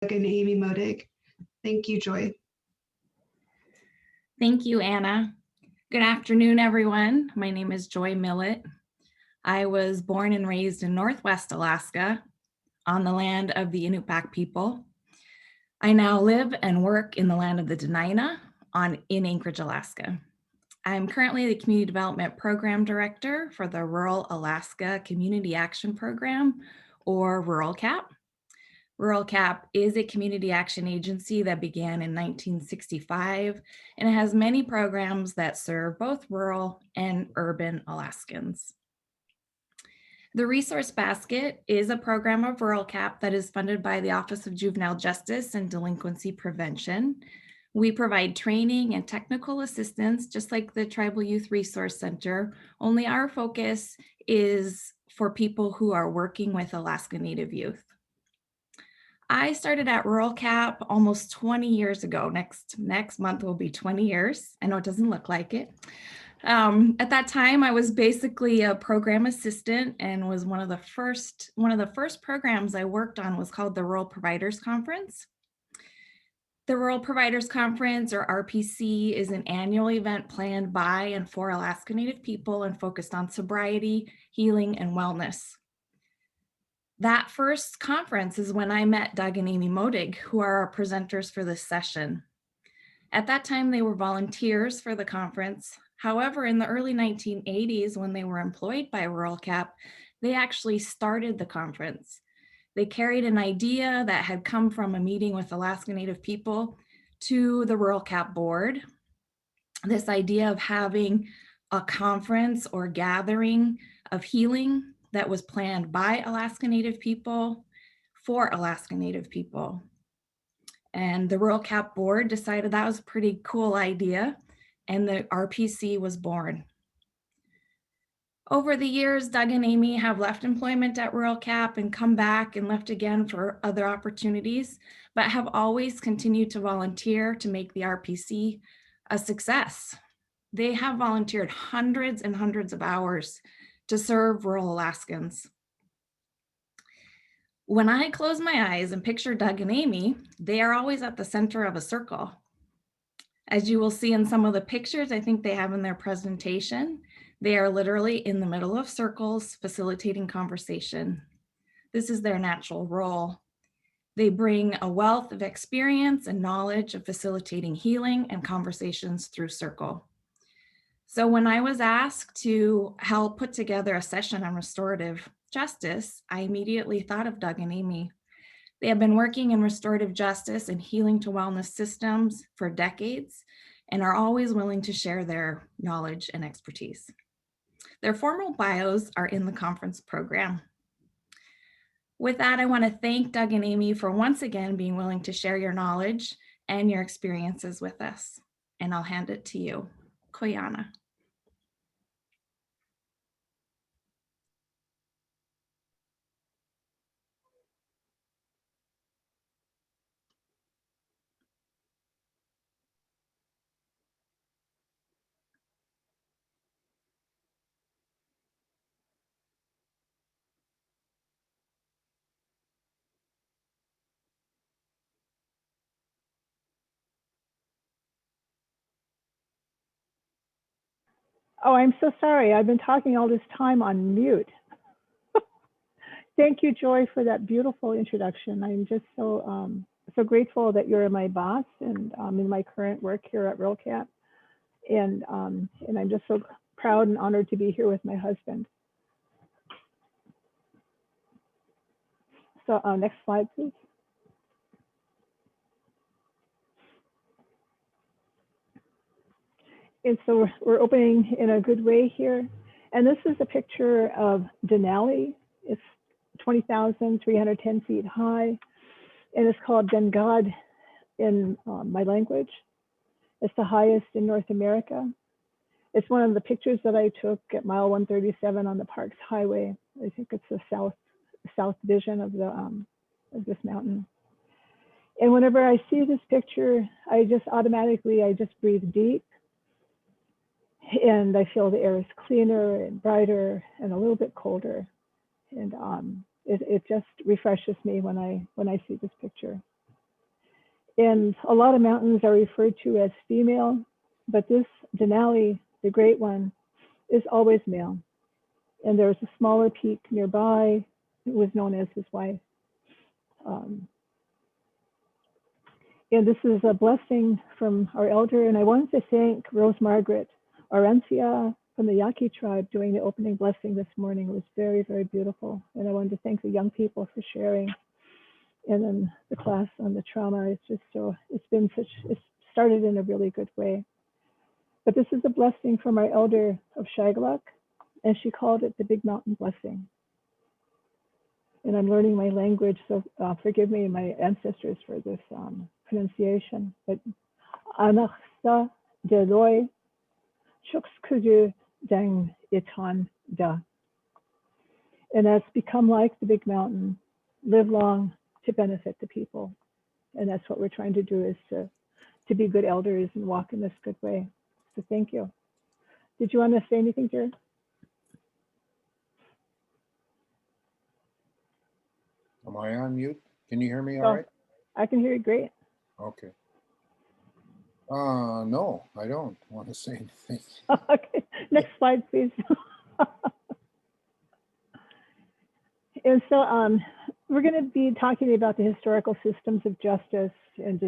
and Amy Modig. Thank you, Joie. Thank you, Anna. Good afternoon, everyone. My name is Joie Millet. I was born and raised in Northwest Alaska on the land of the Inupiaq people. I now live and work in the land of the Dena'ina in Anchorage, Alaska. I'm currently the Community Development Program Director for the Rural Alaska Community Action Program, or Rural CAP. Rural CAP is a community action agency that began in 1965, and it has many programs that serve both rural and urban Alaskans. The Resource Basket is a program of Rural CAP that is funded by the Office of Juvenile Justice and Delinquency Prevention. We provide training and technical assistance, just like the Tribal Youth Resource Center, only our focus is for people who are working with Alaska Native youth. I started at Rural CAP almost 20 years ago. Next month will be 20 years. I know it doesn't look like it. At that time, I was basically a program assistant, and was one of the first programs I worked on was called the Rural Providers Conference. The Rural Providers Conference, or RPC, is an annual event planned by and for Alaska Native people and focused on sobriety, healing, and wellness. That first conference is when I met Doug and Amy Modig, who are our presenters for this session. At that time, they were volunteers for the conference. However, in the early 1980s, when they were employed by Rural CAP, they actually started the conference. They carried an idea that had come from a meeting with Alaska Native people to the Rural CAP board. This idea of having a conference or gathering of healing that was planned by Alaska Native people for Alaska Native people. And the Rural CAP board decided that was a pretty cool idea, and the RPC was born. Over the years, Doug and Amy have left employment at Rural CAP and come back and left again for other opportunities, but have always continued to volunteer to make the RPC a success. They have volunteered hundreds and hundreds of hours to serve rural Alaskans. When I close my eyes and picture Doug and Amy, they are always at the center of a circle. As you will see in some of the pictures I think they have in their presentation, they are literally in the middle of circles facilitating conversation. This is their natural role. They bring a wealth of experience and knowledge of facilitating healing and conversations through circle. So when I was asked to help put together a session on restorative justice, I immediately thought of Doug and Amy. They have been working in restorative justice and healing to wellness systems for decades and are always willing to share their knowledge and expertise. Their formal bios are in the conference program. With that, I want to thank Doug and Amy for once again being willing to share your knowledge and your experiences with us. And I'll hand it to you, Koyana. Oh, I'm so sorry. I've been talking all this time on mute. Thank you, Joy, for that beautiful introduction. I'm just so grateful that you're my boss and in my current work here at Rural CAP. And I'm just so proud and honored to be here with my husband. So next slide, please. And so we're opening in a good way here. And this is a picture of Denali. It's 20,310 feet high. And it's called Dengad in my language. It's the highest in North America. It's one of the pictures that I took at mile 137 on the Parks Highway. I think it's the south vision of this mountain. And whenever I see this picture, I just breathe deep. And I feel the air is cleaner and brighter and a little bit colder. And it just refreshes me when I see this picture. And a lot of mountains are referred to as female, but this Denali, the great one, is always male. And there's a smaller peak nearby. It was known as his wife. And this is a blessing from our elder. And I wanted to thank Rose Margaret Arencia from the Yaqui tribe doing the opening blessing this morning. It was very, very beautiful. And I wanted to thank the young people for sharing. And then the class on the trauma. It's just so, it's started in a really good way. But this is a blessing from our elder of Shagaluk, and she called it the Big Mountain Blessing. And I'm learning my language, so forgive me, my ancestors, for this pronunciation. But Anachsa Deloy Chukskudu Dang Itan Da. And that's become like the big mountain, live long to benefit the people. And that's what we're trying to do, is to be good elders and walk in this good way. So thank you. Did you want to say anything, Jared? Am I on mute? Can you hear me all right? I can hear you great. Okay. No, I don't want to say anything. Okay, next slide, please. And so we're going to be talking about the historical systems of justice and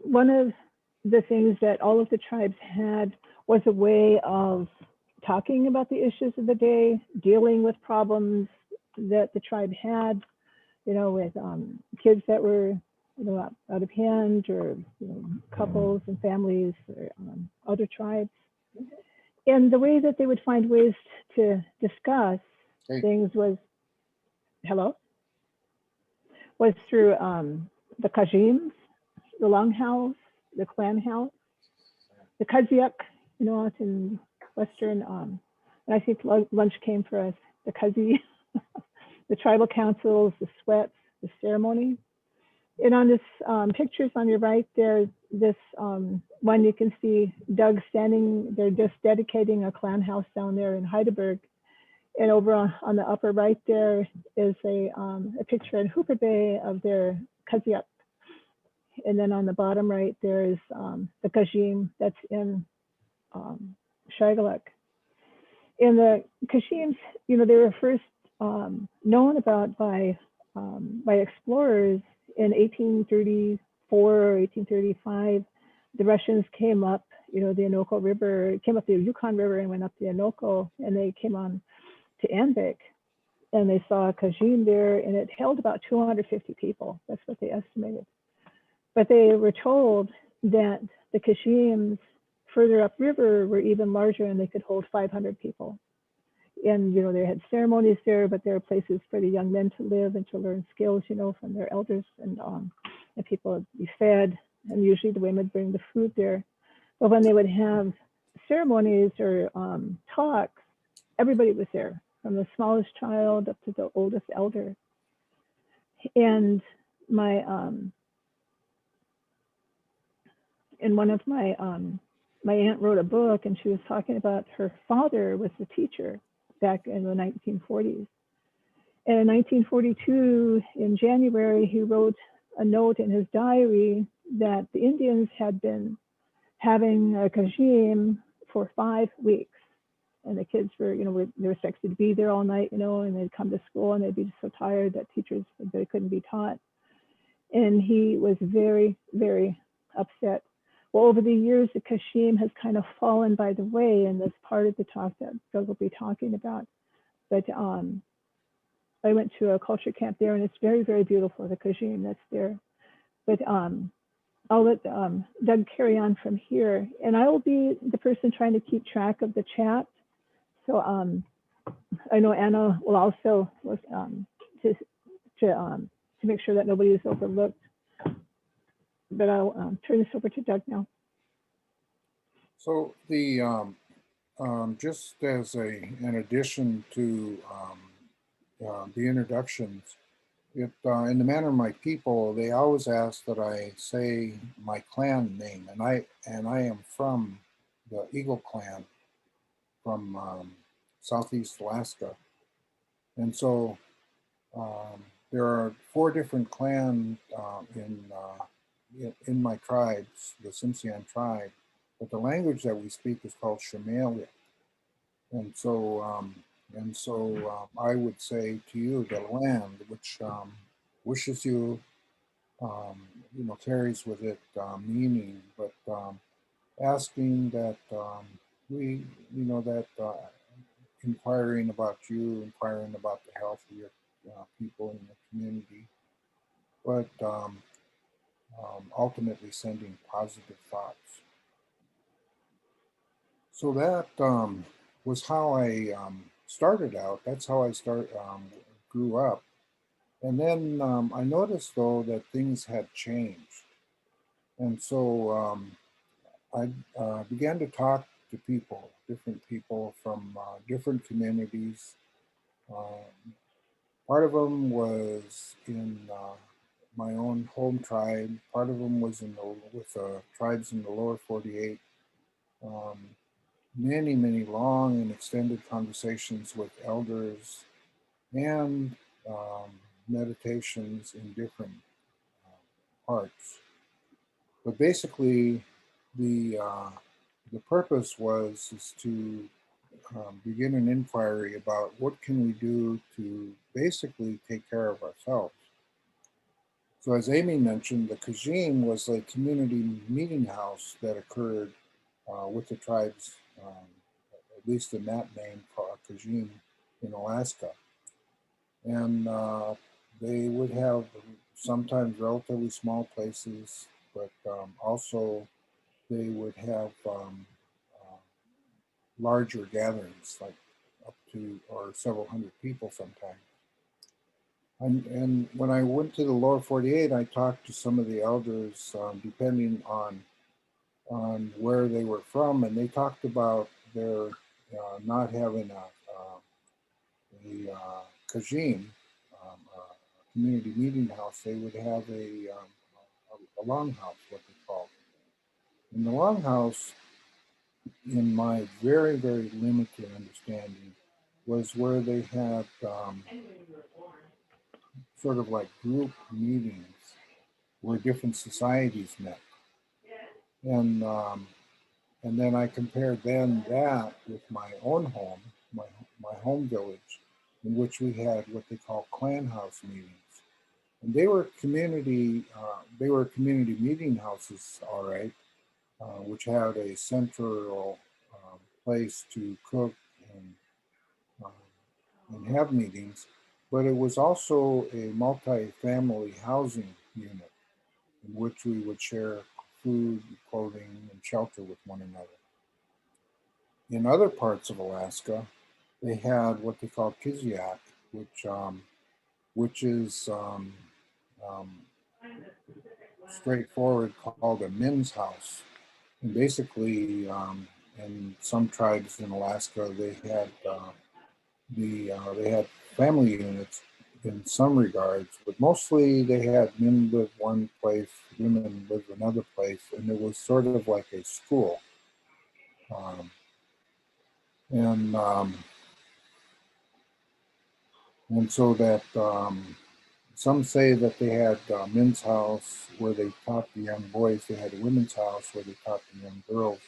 one of the things that all of the tribes had was a way of talking about the issues of the day, dealing with problems that the tribe had, with kids that were, out of hand, or, couples and families, or other tribes. And the way that they would find ways to discuss things was through the Kajims, the Longhouse, the Clan House, the Kaziak, out in Western, and I think lunch came for us, the Kazi, the tribal councils, the sweats, the ceremony. And on this pictures on your right there, this one you can see Doug standing, they're just dedicating a clan house down there in Heidelberg. And over on the upper right there is a picture in Hooper Bay of their Kaziak. And then on the bottom right, there is the Kajim that's in Shagaluk. And the Kashims, they were first known about by explorers in 1834 or 1835. The Russians came up, the Anoko River, came up the Yukon River and went up the Anoko, and they came on to Anvik, and they saw a Kajim there, and it held about 250 people. That's what they estimated. But they were told that the Kashims further upriver were even larger, and they could hold 500 people. And they had ceremonies there, but there are places for the young men to live and to learn skills, from their elders, and people would be fed, and usually the women would bring the food there. But when they would have ceremonies or talks, everybody was there, from the smallest child up to the oldest elder. And one of my aunt wrote a book, and she was talking about her father was a teacher back in the 1940s. And in 1942, in January, he wrote a note in his diary that the Indians had been having a Kajim for 5 weeks. And the kids were, they were expected to be there all night, and they'd come to school and they'd be so tired that teachers, they couldn't be taught. And he was very, very upset. Well, over the years, the Kashim has kind of fallen by the way, and that's part of the talk that Doug will be talking about. But I went to a culture camp there, and it's very, very beautiful, the Kashim that's there. But I'll let Doug carry on from here, and I will be the person trying to keep track of the chat. So I know Anna will also to make sure that nobody is overlooked. But I'll turn this over to Doug now. So the just as an addition to the introductions, in the manner of my people, they always ask that I say my clan name, and I am from the Eagle Clan from Southeast Alaska, and so there are 4 different clans in my tribes, the Tsimshian tribe, but the language that we speak is called Shemalia. And so, I would say to you, the land which wishes you, carries with it meaning, but asking that inquiring about you, inquiring about the health of your people in the community, but ultimately sending positive thoughts. So that was how I started out. That's how I grew up. And then I noticed, though, that things had changed. And so I began to talk to people, different people from different communities. Part of them was in my own home tribe. Part of them was with tribes in the lower 48. Many, many long and extended conversations with elders and meditations in different parts. But basically, the purpose is to begin an inquiry about what can we do to basically take care of ourselves. So as Amy mentioned, the Kajim was a community meeting house that occurred with the tribes, at least in that name, called Kajim in Alaska. And they would have sometimes relatively small places, but also they would have larger gatherings, like up to or several hundred people sometimes. And when I went to the lower 48, I talked to some of the elders, depending on where they were from, and they talked about their not having a Kajim, community meeting house. They would have a longhouse, what they called. And the longhouse, in my very, very limited understanding, was where they had sort of like group meetings where different societies met. And then I compared that with my own home, my home village, in which we had what they call clan house meetings. And they were community meeting houses, all right, which had a central place to cook and have meetings, but it was also a multi-family housing unit in which we would share food, clothing, and shelter with one another. In other parts of Alaska, they had what they call Kiziak, which is straightforward called a men's house. And basically, in some tribes in Alaska, they had they had family units in some regards, but mostly they had men live one place, women live another place, and it was sort of like a school. And so that some say that they had a men's house where they taught the young boys, they had a women's house where they taught the young girls,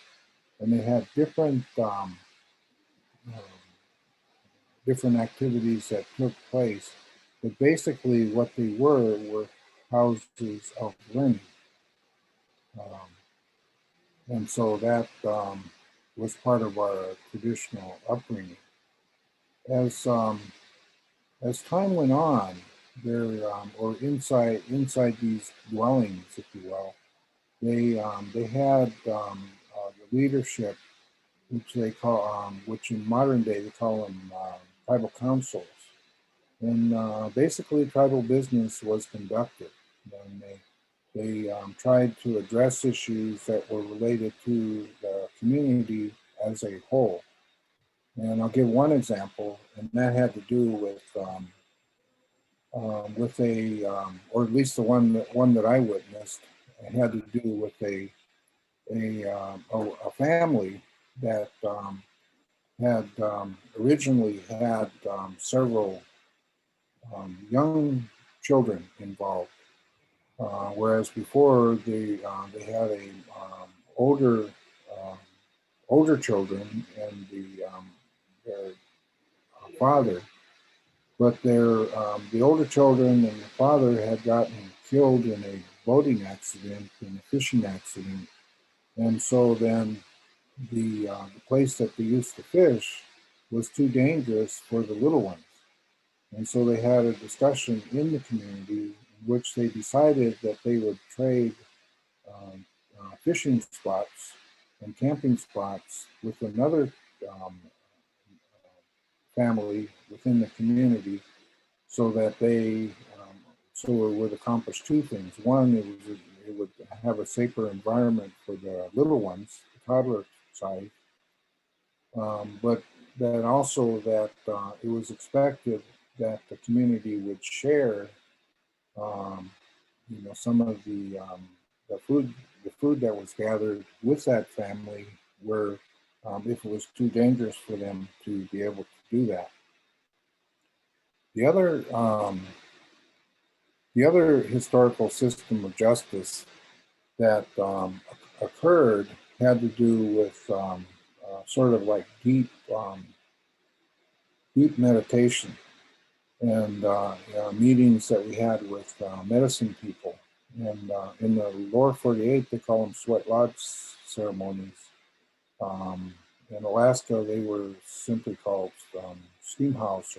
and they had different activities that took place. But basically what they were houses of learning. And so that was part of our traditional upbringing. As time went on, there or inside these dwellings, if you will, they had the leadership, which they call, which in modern day they call them tribal councils, and basically tribal business was conducted, and they tried to address issues that were related to the community as a whole. And I'll give one example, and that had to do with or at least the one that I witnessed, it had to do with a family that had originally had several young children involved. Whereas before they had a older older children and their father, but the older children and the father had gotten killed in a boating accident, in a fishing accident, and so then the place that they used to fish was too dangerous for the little ones. And so they had a discussion in the community in which they decided that they would trade fishing spots and camping spots with another family within the community, so that so it would accomplish two things. One, it would have a safer environment for the little ones, the toddler side, but that also that it was expected that the community would share, some of the food that was gathered with that family, where if it was too dangerous for them to be able to do that. The other historical system of justice that occurred had to do with sort of like deep meditation and meetings that we had with medicine people. And in the lower 48, they call them sweat lodge ceremonies. In Alaska, they were simply called steam house,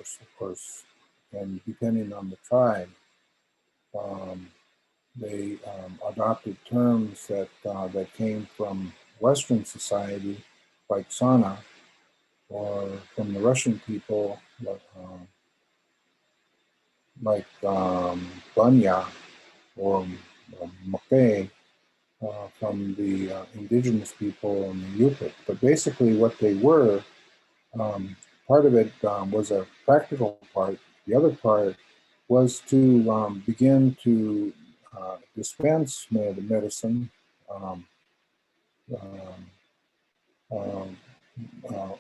and depending on the tribe, they adopted terms that came from Western society, like sauna, or from the Russian people, like banya or mokhe, from the indigenous people and the Yupik. But basically what they were, part of it was a practical part. The other part was to begin to dispense medicine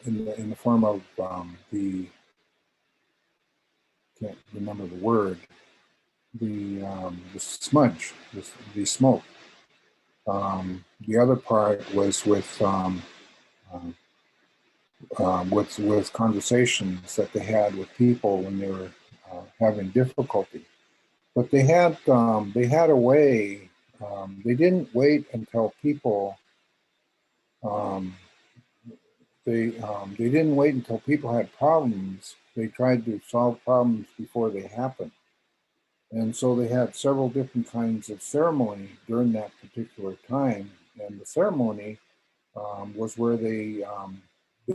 in the form of can't remember the word, the smudge, the smoke. The other part was with conversations that they had with people when they were having difficulty. But they had a way. They didn't wait until people. They didn't wait until people had problems. They tried to solve problems before they happened. And so they had several different kinds of ceremony during that particular time. And the ceremony was where they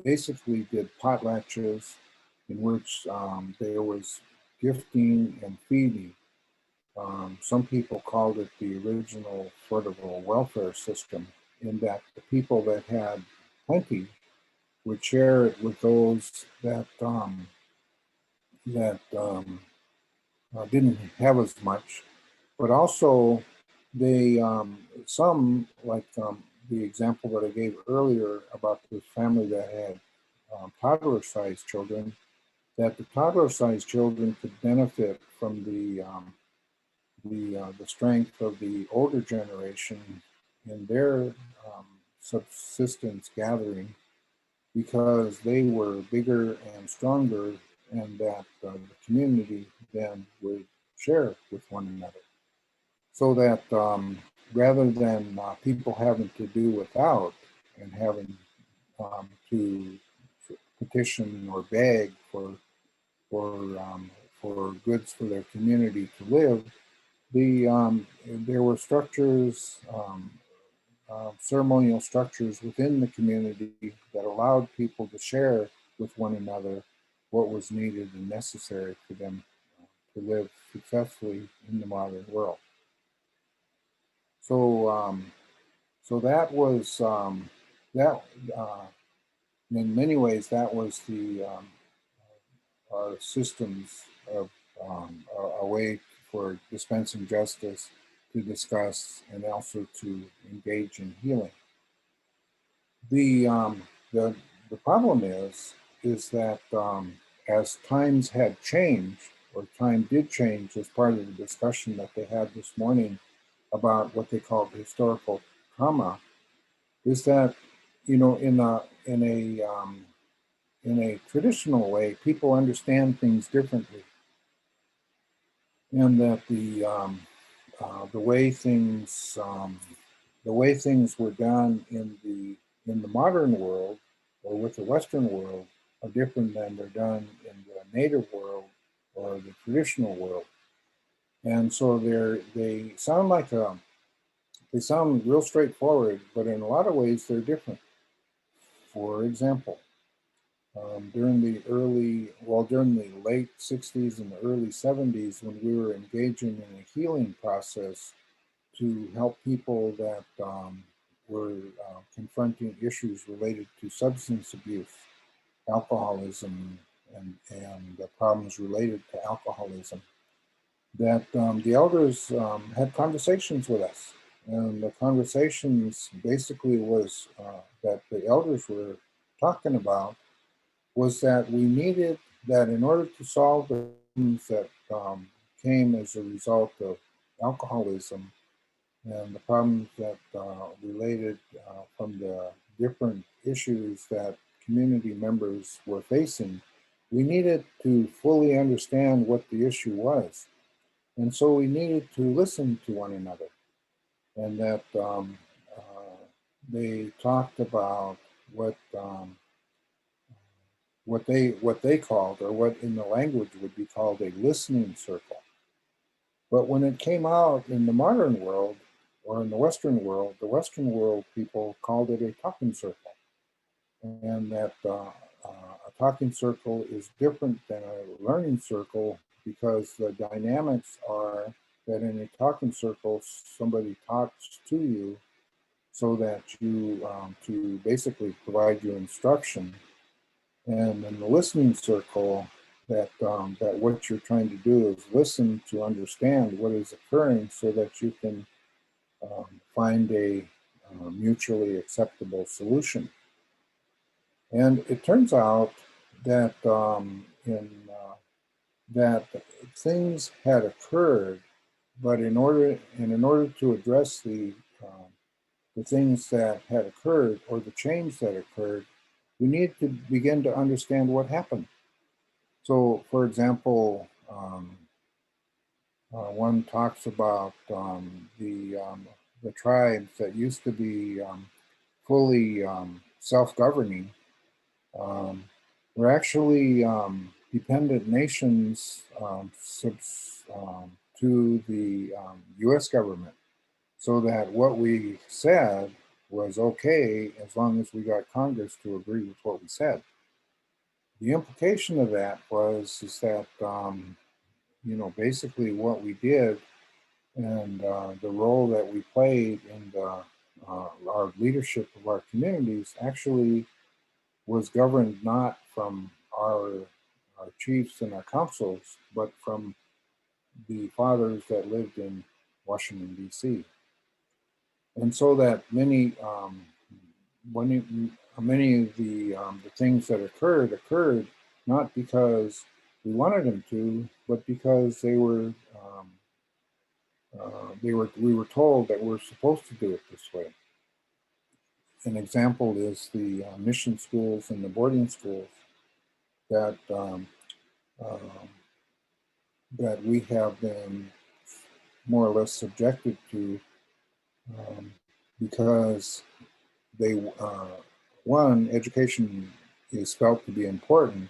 basically did potlatches, in which there was gifting and feeding. Some people called it the original sort of a welfare system, in that the people that had plenty would share it with those that didn't have as much. But also, they some, like the example that I gave earlier about the family that had toddler-sized children, that the toddler-sized children could benefit from the strength of the older generation in their subsistence gathering, because they were bigger and stronger, and that the community then would share with one another. So that rather than people having to do without and having to petition or beg for goods for their community to live, there were structures, ceremonial structures within the community that allowed people to share with one another what was needed and necessary for them to live successfully in the modern world. So, so that was that. In many ways, that was our systems of a way for dispensing justice, to discuss, and also to engage in healing. The problem is that as times had changed, or time did change as part of the discussion that they had this morning about what they call historical trauma, is that, you know, in a traditional way, people understand things differently, and that the way things were done in the modern world or with the Western world are different than they're done in the native world or the traditional world. And so they sound real straightforward, but in a lot of ways they're different. For example, during the late 60s and the early 70s, when we were engaging in a healing process to help people that were confronting issues related to substance abuse, alcoholism, and the problems related to alcoholism, that the elders had conversations with us. And the conversations basically was that the elders were talking about was that we needed that in order to solve the problems that came as a result of alcoholism and the problems that related from the different issues that community members were facing, we needed to fully understand what the issue was. And so we needed to listen to one another. And that they talked about what they called, or what in the language would be called, a listening circle. But when it came out in the modern world, or in the Western world people called it a talking circle. And that a talking circle is different than a learning circle, because the dynamics are that in a talking circle, somebody talks to you so that you, to basically provide you instruction. And in the listening circle, that what you're trying to do is listen to understand what is occurring so that you can find a mutually acceptable solution. And it turns out that that things had occurred, but in order to address the things that had occurred, or the change that occurred, we need to begin to understand what happened. So, for example, one talks about the tribes that used to be fully self-governing were actually dependent nations to the U.S. government, so that what we said was okay as long as we got Congress to agree with what we said. The implication of that is that you know, basically what we did and the role that we played in our leadership of our communities actually was governed not from our chiefs and our councils, but from the fathers that lived in Washington, D.C. And so that many of the things that occurred not because we wanted them to, but because we were told that we're supposed to do it this way. An example is the mission schools and the boarding schools that that we have been more or less subjected to, because they one, education is felt to be important,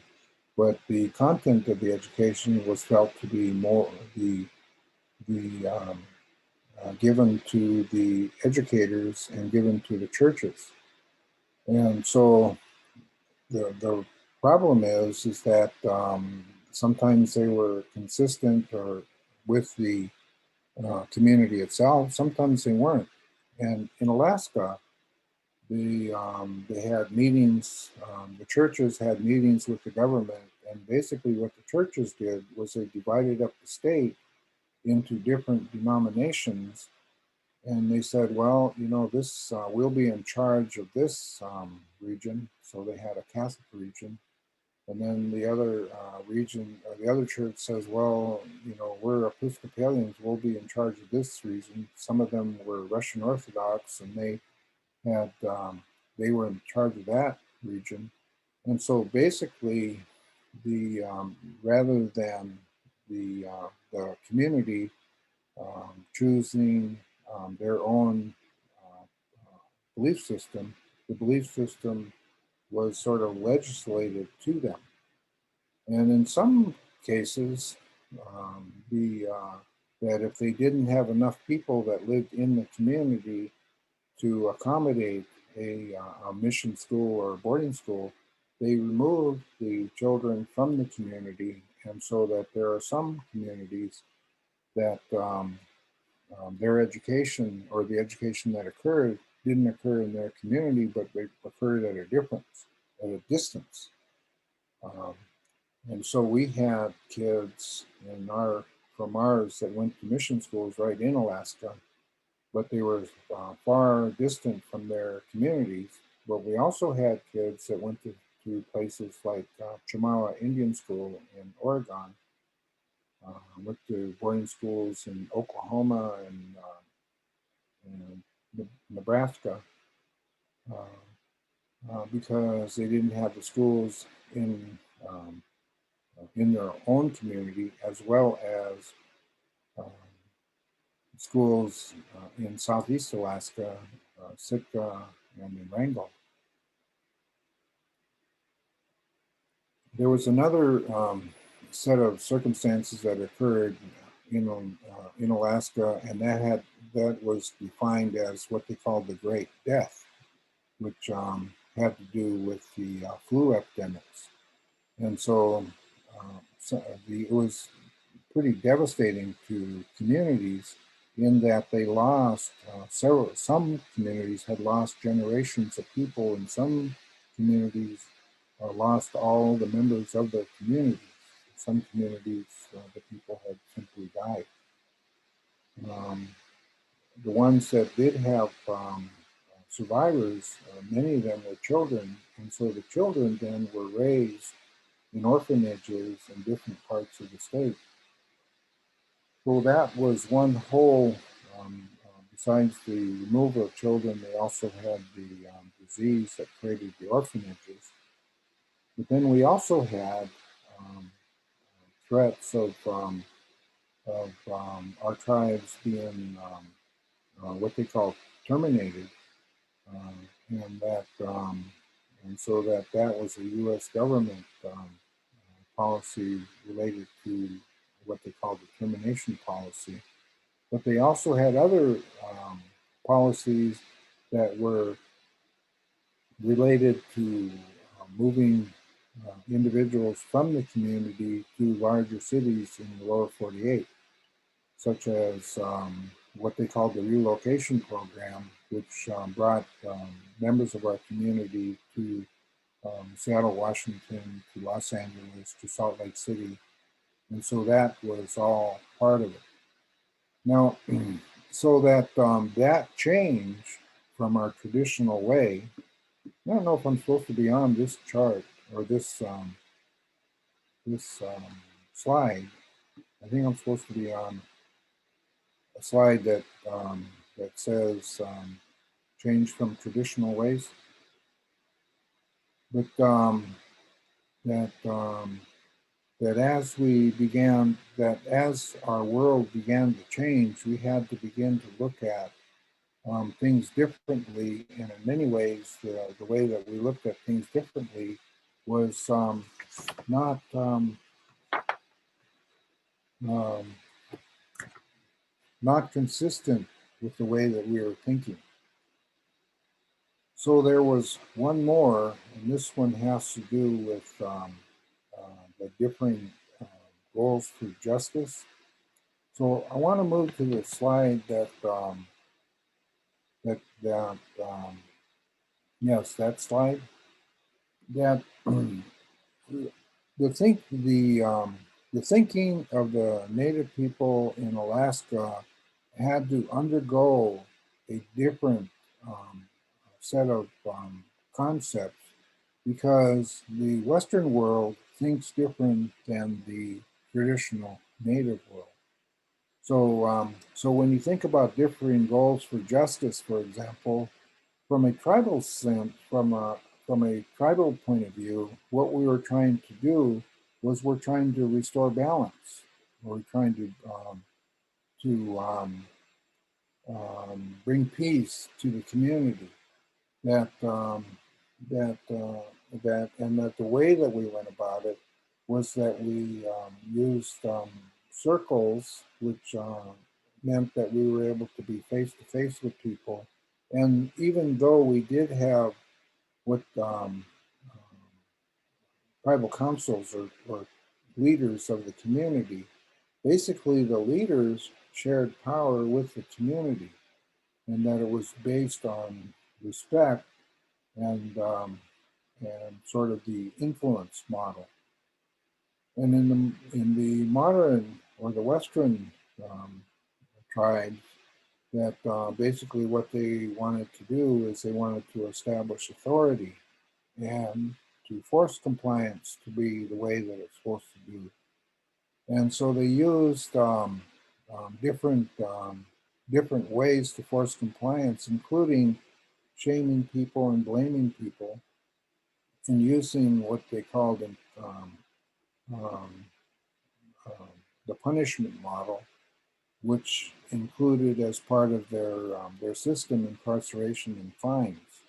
but the content of the education was felt to be more given to the educators and given to the churches. And so the problem is that sometimes they were consistent or with the community itself, sometimes they weren't. And in Alaska, they had meetings, the churches had meetings with the government, and basically what the churches did was they divided up the state into different denominations, and they said, well, you know, this we'll be in charge of this region. So they had a Catholic region, And then the other region, the other church says, well, you know, we're Episcopalians, we'll be in charge of this region. Some of them were Russian Orthodox, and they had they were in charge of that region. And so basically, the rather than the community choosing their own belief system, the belief system was sort of legislated to them. And in some cases, that if they didn't have enough people that lived in the community to accommodate a mission school or a boarding school, they removed the children from the community. And so that there are some communities that their education, or the education that occurred, didn't occur in their community, but they occurred at a distance. And so we had kids from ours that went to mission schools right in Alaska, but they were far distant from their communities. But we also had kids that went to places like Chamawa Indian School in Oregon, went to boarding schools in Oklahoma and Nebraska, because they didn't have the schools in their own community, as well as schools in Southeast Alaska, Sitka, and in Wrangell. There was another set of circumstances that occurred in Alaska, and that was defined as what they called the Great Death, which had to do with the flu epidemics. And so, it was pretty devastating to communities in that they lost some communities had lost generations of people, and some communities lost all the members of their communities. Some communities, the people had simply died. The ones that did have survivors, many of them were children, and so the children then were raised in orphanages in different parts of the state. So that was one whole, besides the removal of children, they also had the disease that created the orphanages. But then we also had threats of our tribes being what they call terminated, and so that was a U.S. government policy related to what they call the termination policy. But they also had other policies that were related to moving individuals from the community to larger cities in the lower 48, such as what they called the relocation program, which brought members of our community to Seattle, Washington, to Los Angeles, to Salt Lake City. And so that was all part of it. Now, so that that change from our traditional way, I don't know if I'm supposed to be on this chart or this slide. I think I'm supposed to be on a slide that that says change from traditional ways. But that as our world began to change, we had to begin to look at things differently. And in many ways, the way that we looked at things differently was not consistent with the way that we were thinking. So there was one more, and this one has to do with the differing goals for justice. So I want to move to the slide that yes, that slide. That the thinking of the Native people in Alaska had to undergo a different set of concepts because the Western world thinks different than the traditional native world. So when you think about differing goals for justice, for example, from a tribal sense, from a tribal point of view, what we were trying to do was we're trying to restore balance. We're trying to bring peace to the community. That that the way that we went about it was that we used circles, which meant that we were able to be face to face with people. And even though we did have what tribal councils or leaders of the community, basically the leaders shared power with the community, and that it was based on respect and sort of the influence model. And in the modern or the Western tribes, that basically what they wanted to do is they wanted to establish authority and to force compliance to be the way that it's supposed to be. And so they used different ways to force compliance, including shaming people and blaming people, and using what they called the punishment model, which included as part of their system incarceration and fines.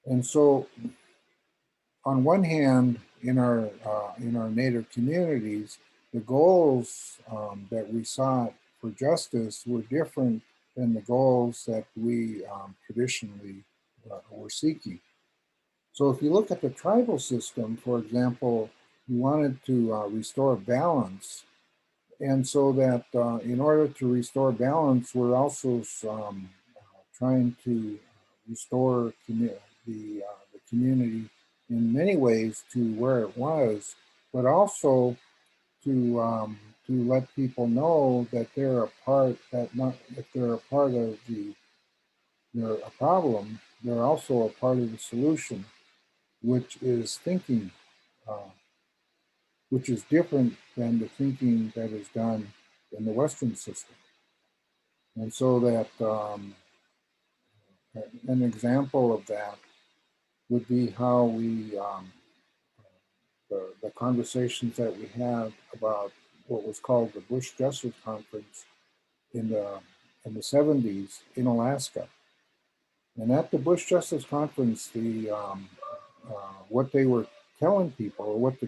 And so, on one hand, in our Native communities, the goals that we sought for justice were different than the goals that we traditionally were seeking. So if you look at the tribal system, for example, you wanted to restore balance. And so that in order to restore balance, we're also trying to restore the community in many ways to where it was, but also to let people know that they're a part, that not if they're a part of they're a problem, they're also a part of the solution, which is thinking, which is different than the thinking that is done in the Western system. And so that an example of that would be how we, the conversations that we had about what was called the Bush Justice Conference in the 70s in Alaska. And at the Bush Justice Conference, what they were telling people, or what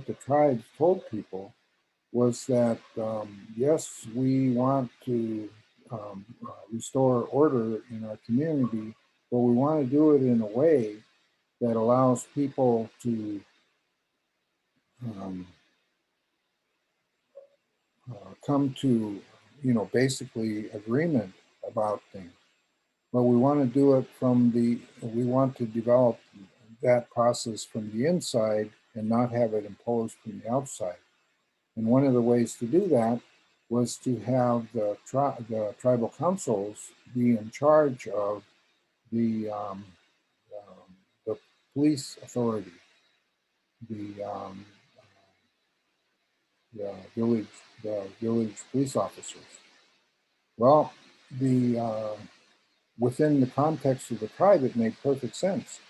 the tribes told people, was that yes, we want to restore order in our community, but we want to do it in a way that allows people to come to, basically agreement about things. But we want to do it we want to develop that process from the inside and not have it imposed from the outside. And one of the ways to do that was to have the tribal councils be in charge of the police authority, the village police officers. Well, within the context of the tribe, it made perfect sense.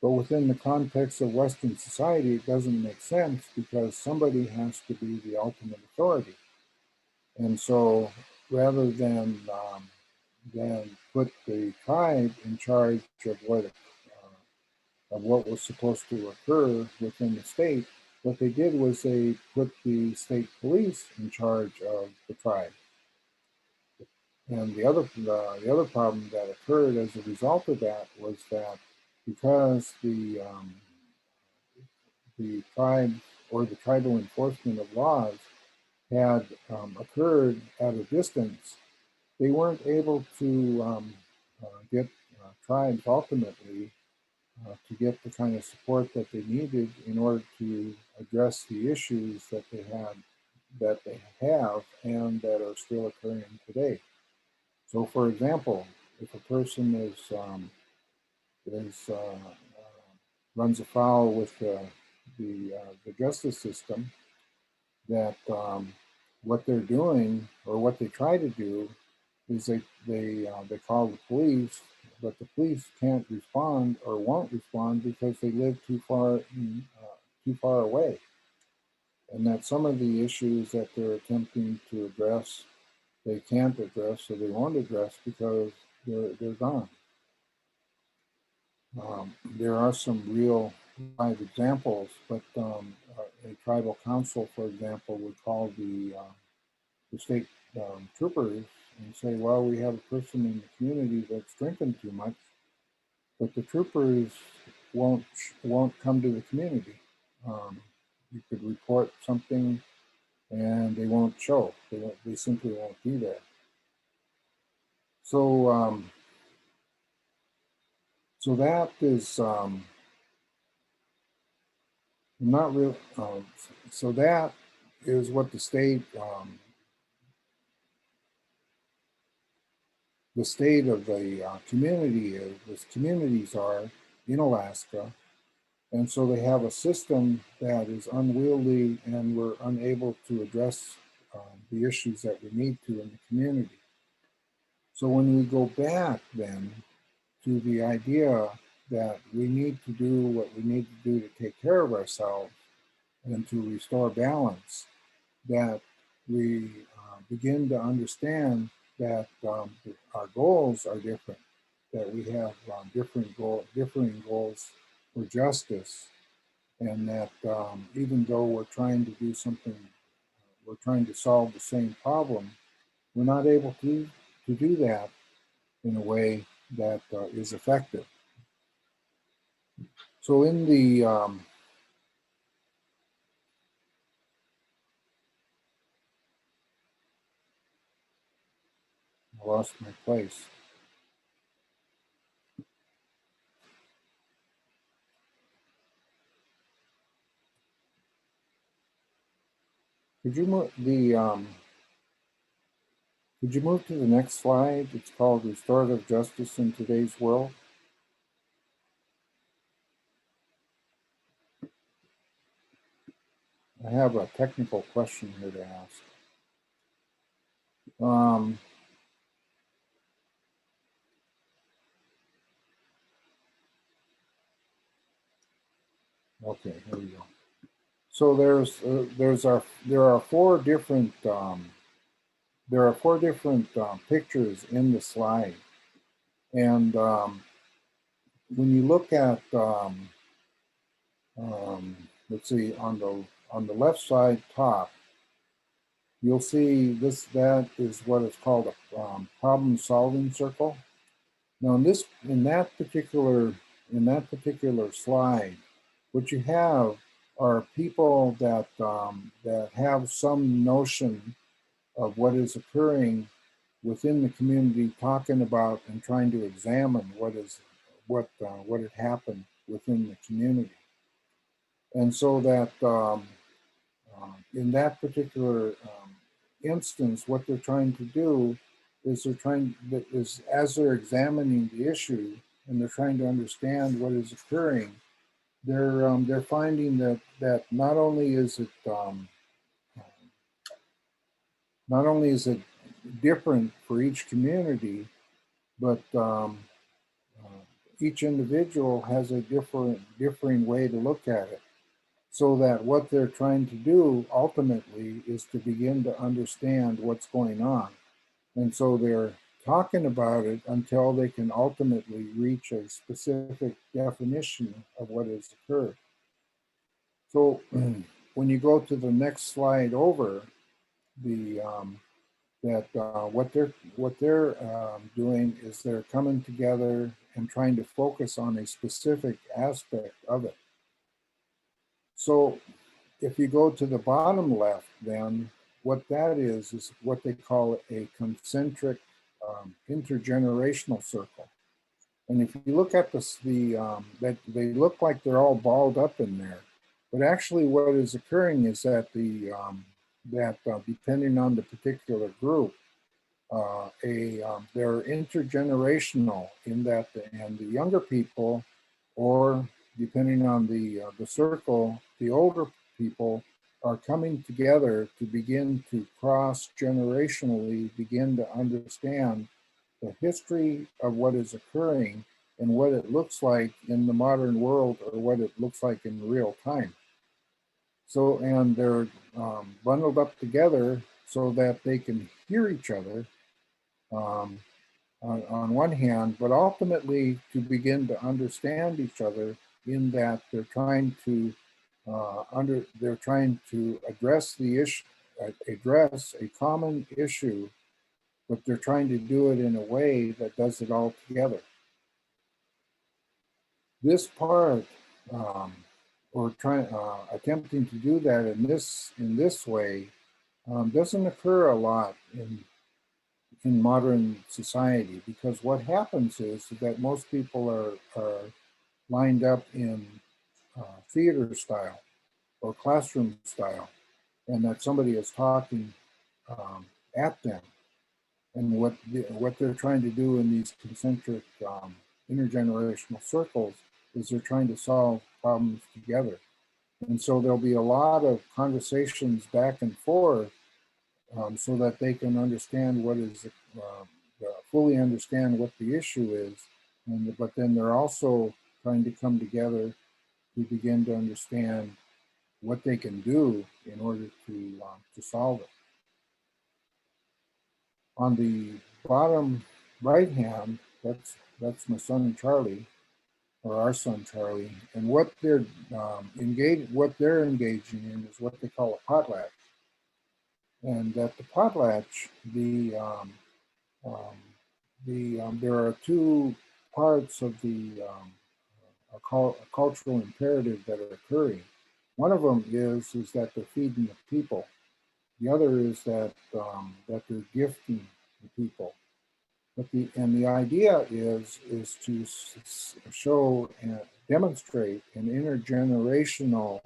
But within the context of Western society, it doesn't make sense because somebody has to be the ultimate authority. And so rather than put the tribe in charge of what was supposed to occur within the state, what they did was they put the state police in charge of the tribe. And the other problem that occurred as a result of that was that because the tribe or the tribal enforcement of laws had occurred at a distance, they weren't able to get tribes ultimately to get the kind of support that they needed in order to address the issues that they have and that are still occurring today. So, for example, if a person is runs afoul with the justice system, that what they're doing, or what they try to do, is they call the police, but the police can't respond or won't respond because they live too far away, and that some of the issues that they're attempting to address, they can't address, or they won't address because they're gone. There are some real live examples, but a tribal council, for example, would call the state troopers and say, well, we have a person in the community that's drinking too much, but the troopers won't come to the community. You could report something and they won't show. They simply won't be there. So so that is not real. So that is what the state of the community is. The communities are in Alaska, and so they have a system that is unwieldy, and we're unable to address the issues that we need to in the community. So when we go back then to the idea that we need to do what we need to do to take care of ourselves and to restore balance, that we begin to understand that our goals are different, that we have differing goals for justice, and that even though we're trying to do something, we're trying to solve the same problem, we're not able to do that in a way that is effective. So in the I lost my place. Could you move to the next slide? It's called Restorative Justice in Today's World. I have a technical question here to ask. Okay, here we go. So there are four different pictures in the slide, and when you look at let's see, on the left side top, you'll see that is what is called a problem-solving circle. Now, in that particular slide, what you have are people that have some notion of what is occurring within the community, talking about and trying to examine what had happened within the community. And so that in that particular instance, what they're trying to do is as they're examining the issue and they're trying to understand what is occurring, they're finding that not only is it different for each community, but each individual has a differing way to look at it. So that what they're trying to do ultimately is to begin to understand what's going on. And so they're talking about it until they can ultimately reach a specific definition of what has occurred. So when you go to the next slide over, what they're doing is they're coming together and trying to focus on a specific aspect of it. So if you go to the bottom left, then what that is what they call a concentric intergenerational circle. And if you look at that they look like they're all balled up in there, but actually what is occurring is that depending on the particular group, they're intergenerational in that, and the younger people or depending on the circle, the older people are coming together to begin to cross-generationally begin to understand the history of what is occurring and what it looks like in the modern world or what it looks like in real time. So, and they're bundled up together so that they can hear each other on one hand, but ultimately to begin to understand each other in that they're trying to address the issue, address a common issue, but they're trying to do it in a way that does it all together. This part, attempting to do that in this way, doesn't occur a lot in modern society, because what happens is that most people are lined up in theater style or classroom style, and that somebody is talking at them. And what they're trying to do in these concentric intergenerational circles is they're trying to solve problems together. And so there'll be a lot of conversations back and forth so that they can understand what is, fully understand what the issue is. But then they're also trying to come together to begin to understand what they can do in order to solve it. On the bottom right hand, that's my son Charlie, or our son Charlie, and what they're engaging in is what they call a potlatch. And at the potlatch, there are two parts of the cultural imperative that are occurring. One of them is that they're feeding the people. The other is that they're gifting the people. But the idea is to show and demonstrate an intergenerational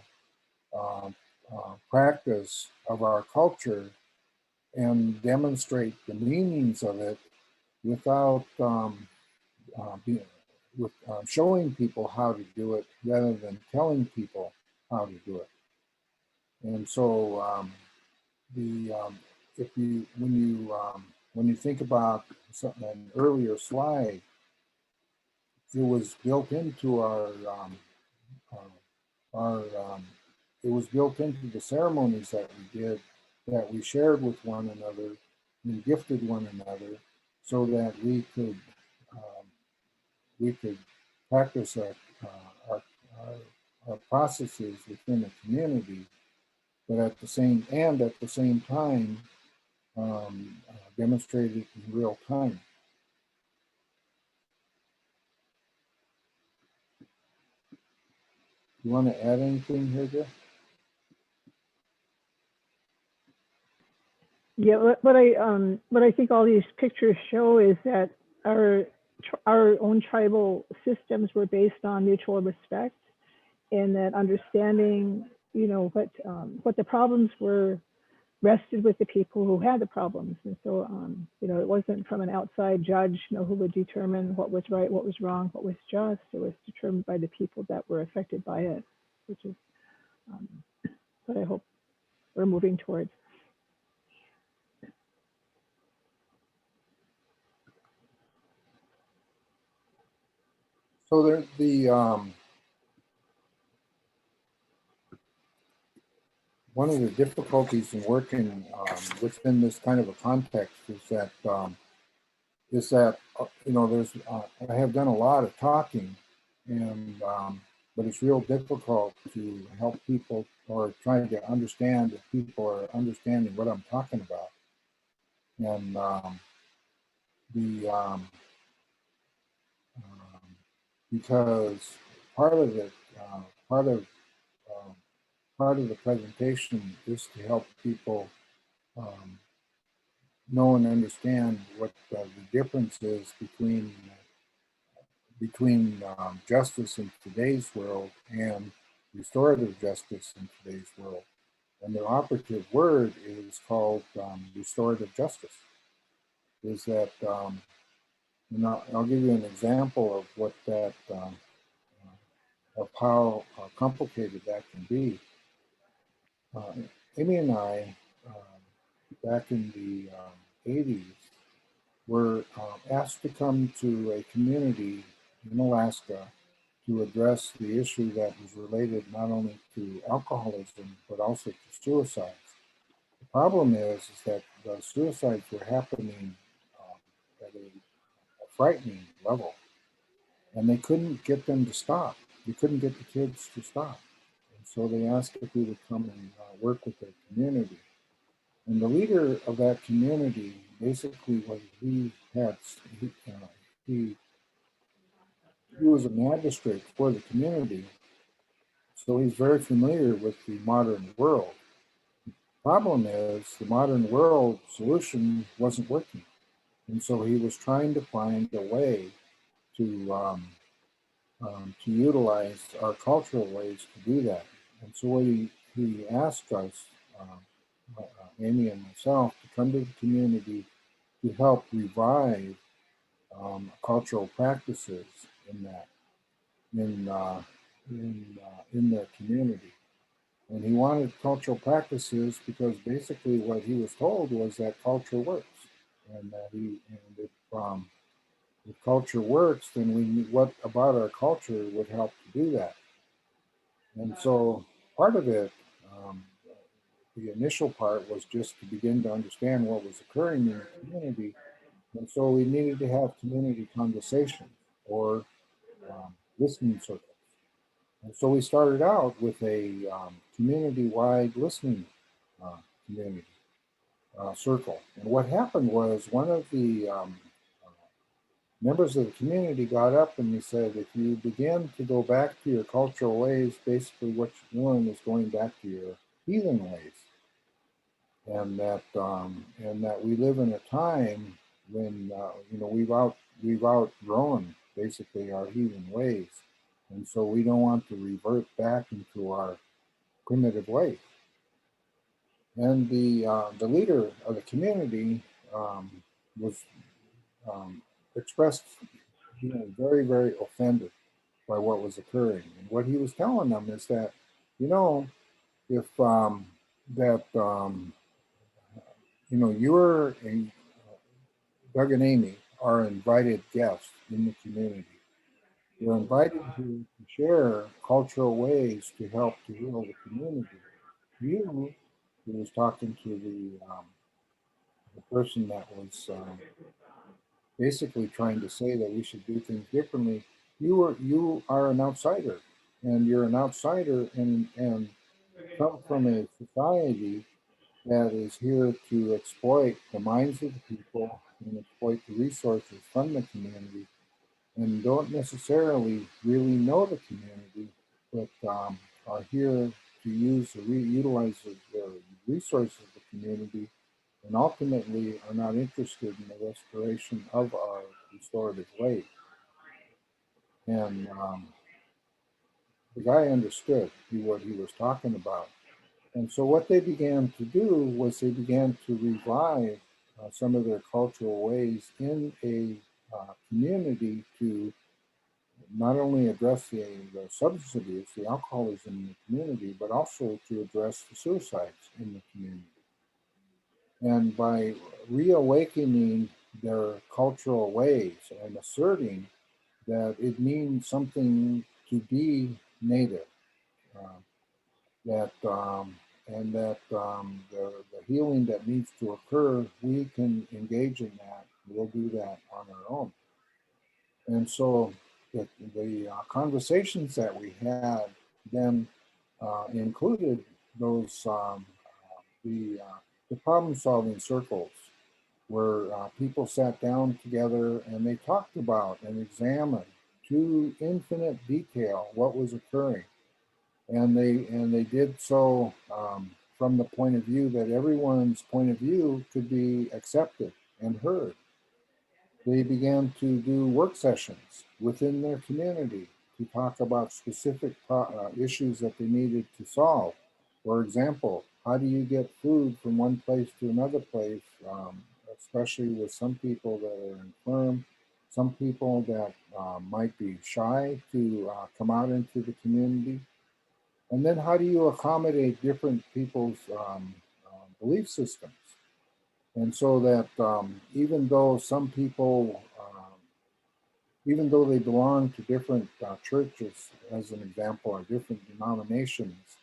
practice of our culture and demonstrate the meanings of it without showing people how to do it rather than telling people how to do it. And so when you think about an earlier slide, it was built into it was built into the ceremonies that we did, that we shared with one another and gifted one another, so that we could practice our processes within the community, but at the same time demonstrate it in real time. You want to add anything here, Jeff? Yeah, what I think all these pictures show is that our own tribal systems were based on mutual respect, and that understanding, what the problems were, rested with the people who had the problems. And so, it wasn't from an outside judge, who would determine what was right, what was wrong, what was just. It was determined by the people that were affected by it, which is what I hope we're moving towards. So one of the difficulties in working within this kind of a context is that there's I have done a lot of talking, and but it's real difficult to help people or trying to understand if people are understanding what I'm talking about. And because part of the presentation is to help people know and understand what the difference is between justice in today's world and restorative justice in today's world. And the operative word is called restorative justice. Is that, I'll give you an example of what that of how complicated that can be. Amy and I, back in the 80s, were asked to come to a community in Alaska to address the issue that was related not only to alcoholism, but also to suicides. The problem is that the suicides were happening at a frightening level, and they couldn't get them to stop. They couldn't get the kids to stop. And so they asked if we would come and work with their community. And the leader of that community, basically what he had, he was a magistrate for the community, so he's very familiar with the modern world. Problem is, the modern world solution wasn't working. And so he was trying to find a way to utilize our cultural ways to do that. And so what he asked us, Amy and myself, to come to the community to help revive cultural practices in that, in their community. And he wanted cultural practices because basically what he was told was that culture works, and that if culture works, then what about our culture would help to do that. And so part of it, the initial part was just to begin to understand what was occurring in the community. And so we needed to have community conversations or listening circles. And so we started out with a community-wide listening community circle. And what happened was one of the members of the community got up and he said, if you begin to go back to your cultural ways, basically what you're doing is going back to your heathen ways. And that we live in a time when we've outgrown basically our heathen ways, and so we don't want to revert back into our primitive ways. And the leader of the community was expressed, very, very offended by what was occurring. And what he was telling them is that, if you're Doug and Amy are invited guests in the community. You're invited to share cultural ways to help to heal the community. You, who was talking to the person that was basically trying to say that we should do things differently, you are an outsider, and you're an outsider and come from a society that is here to exploit the minds of the people and exploit the resources from the community, and don't necessarily really know the community, but are here to utilize the resources of the community, and ultimately are not interested in the restoration of our restorative ways. And the guy understood what he was talking about. And so what they began to do was they began to revive some of their cultural ways in a community to not only address the substance abuse, the alcoholism in the community, but also to address the suicides in the community. And by reawakening their cultural ways and asserting that it means something to be native, and that the healing that needs to occur, we can engage in that. We'll do that on our own. And so the conversations that we had then included those the problem-solving circles, where people sat down together and they talked about and examined to infinite detail what was occurring. And they did so from the point of view that everyone's point of view could be accepted and heard. They began to do work sessions within their community to talk about specific issues that they needed to solve. For example, how do you get food from one place to another place, especially with some people that are infirm, some people that might be shy to come out into the community? And then how do you accommodate different people's belief systems? And so that even though some people, even though they belong to different churches, as an example, or different denominations,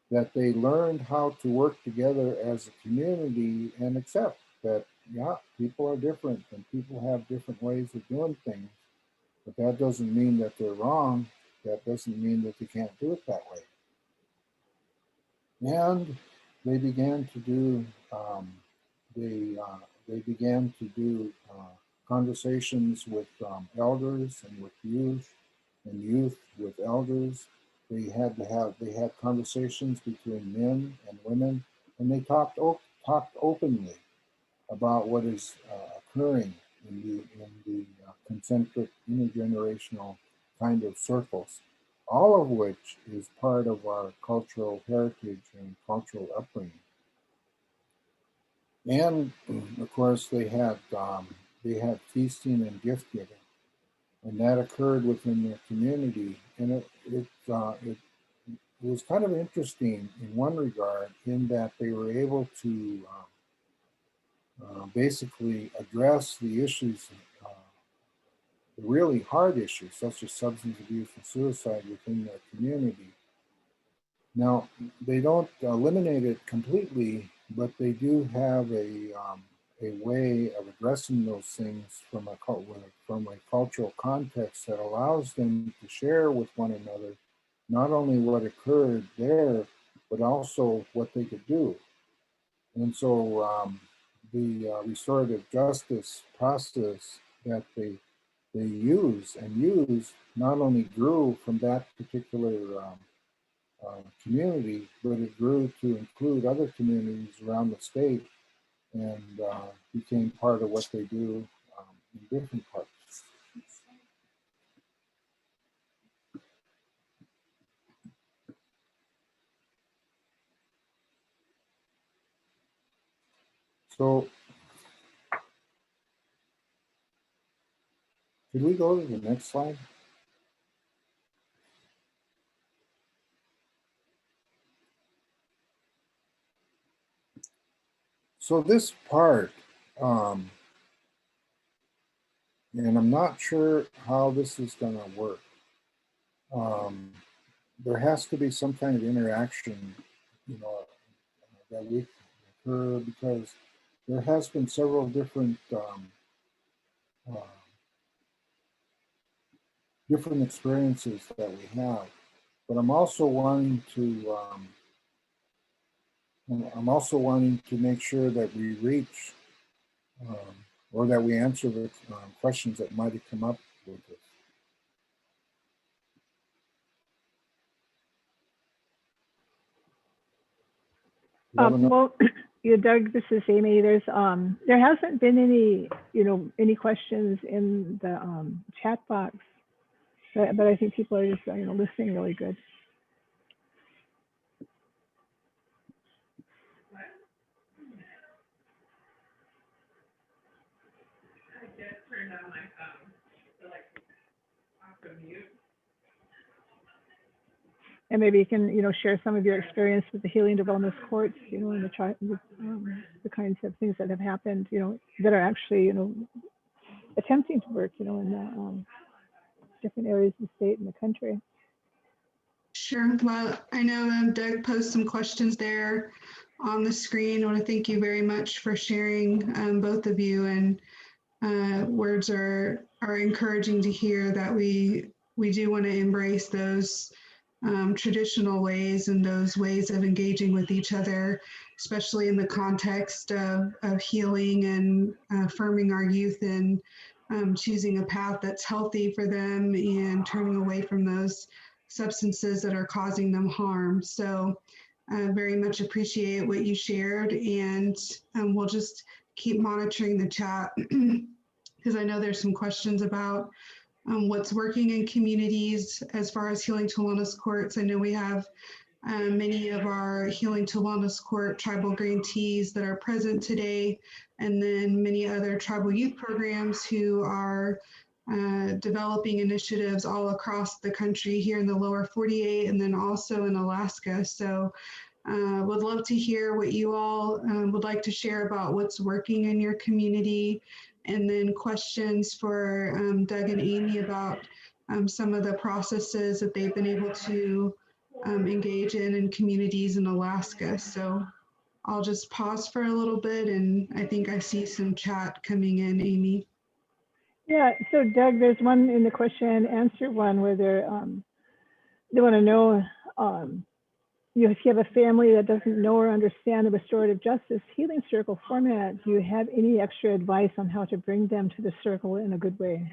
that they learned how to work together as a community and accept that, yeah, people are different and people have different ways of doing things, but that doesn't mean that they're wrong. That doesn't mean that they can't do it that way. And they began to do conversations with elders and with youth, and youth with elders. They had conversations between men and women, and they talked openly about what is occurring in the concentric intergenerational kind of circles, all of which is part of our cultural heritage and cultural upbringing. And of course, they had feasting and gift giving, and that occurred within their community. And it was kind of interesting in one regard, in that they were able to basically address the issues, the really hard issues, such as substance abuse and suicide within their community. Now, they don't eliminate it completely, but they do have a way of addressing those things from a cultural context that allows them to share with one another not only what occurred there, but also what they could do. And so the restorative justice process that they use not only grew from that particular community, but it grew to include other communities around the state, and became part of what they do in different parts. So, could we go to the next slide? So this part, and I'm not sure how this is going to work. There has to be some kind of interaction, that we occur, because there has been several different different experiences that we have. But I'm also wanting to make sure that we reach or that we answer the questions that might have come up with this. Well, yeah, Doug, this is Amy. There hasn't been any questions in the chat box, but I think people are just listening really good. I just turned on my phone, so off of mute. And maybe you can, share some of your experience with the healing to wellness courts, and the kinds of things that have happened, that are actually, attempting to work, in the different areas of the state and the country. Sure. Well, I know Doug posted some questions there on the screen. I want to thank you very much for sharing, both of you, and words are encouraging to hear that we do want to embrace those traditional ways and those ways of engaging with each other, especially in the context of healing and affirming our youth in choosing a path that's healthy for them and turning away from those substances that are causing them harm. So I very much appreciate what you shared, and we'll just keep monitoring the chat because I know there's some questions about what's working in communities as far as healing to wellness courts. I know we have many of our healing to wellness court tribal grantees that are present today, and then many other tribal youth programs who are developing initiatives all across the country here in the lower 48 and then also in Alaska. So would love to hear what you all would like to share about what's working in your community, and then questions for Doug and Amy about some of the processes that they've been able to engage in communities in Alaska. So I'll just pause for a little bit, and I think I see some chat coming in, Amy. Yeah, so Doug, there's one in the question and answer one where they want to know if you have a family that doesn't know or understand the restorative justice healing circle format, do you have any extra advice on how to bring them to the circle in a good way?